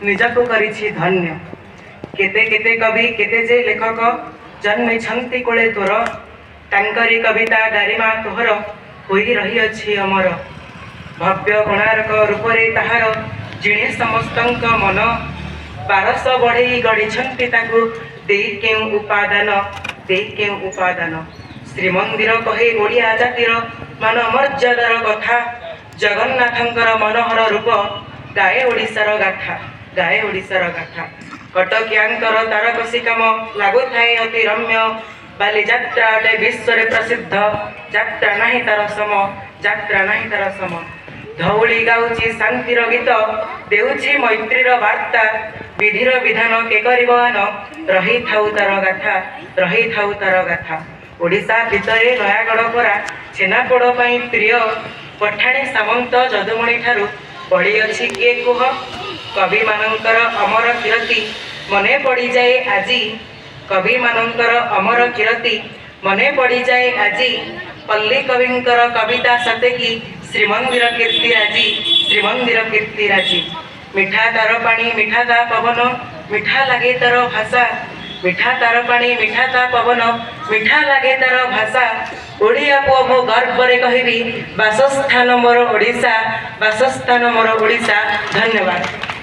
निजको करिछि धन्य। केते केते कवि केते जे लेखक जन्मे छंती कोले तोर तांकरी कविता गारिमा तोहर होई रही अछि अमर। भव्य कोणार्क रूपरे ताहार जिणे समस्तंक मन बारस बढ़ई गढ़ी ताकू दे केउ उपादान दे केउ उपादान। श्रीमंदिर कहे ओडिया जातिर मान मर्यादार कथा जगन्नाथंकर मनोहर रूप गाए ओडिशार गाथा गाए ओडिशार गाथा। कटकियांकर तारकसी काम लागु थाए अति रम्य बाली जात्रा अटे विश्व प्रसिद्ध जात्रा नाही तार सम जात्रा नाही तार सम। धौली गाउची शांतिर गीत देउछि मैत्रीर वार्ता विधिर विधान के करिबान रही थाउ तार गाथा रही थाउ तार गाथा। ओडिशा भितरे नयागढ़ परा छेनापोड़ पाई प्रिय पठाणी सामंत जदुमणि ठारू बड़ी अछि किए कुह। कवि मानंकर अमर कीर्ति मने पड़ी जाए आजी कवि मानंकर अमर कीर्ति मने पड़ी जाए आजी। पल्ली कविंकर कविता सतेकी श्रीमंदिर कीर्तिराजी श्रीमंदिर कीर्तिराजी। मिठा तार पानी मिठा ता पवन मिठा लगे तार भाषा मिठा तार पानी मिठा ता पवन मिठा लगे तार भाषा। ओडिया पुओ मो गर्वरे कहबी बासस्थान मोर ओडिशा बासस्थान मोर ओडिशा। धन्यवाद।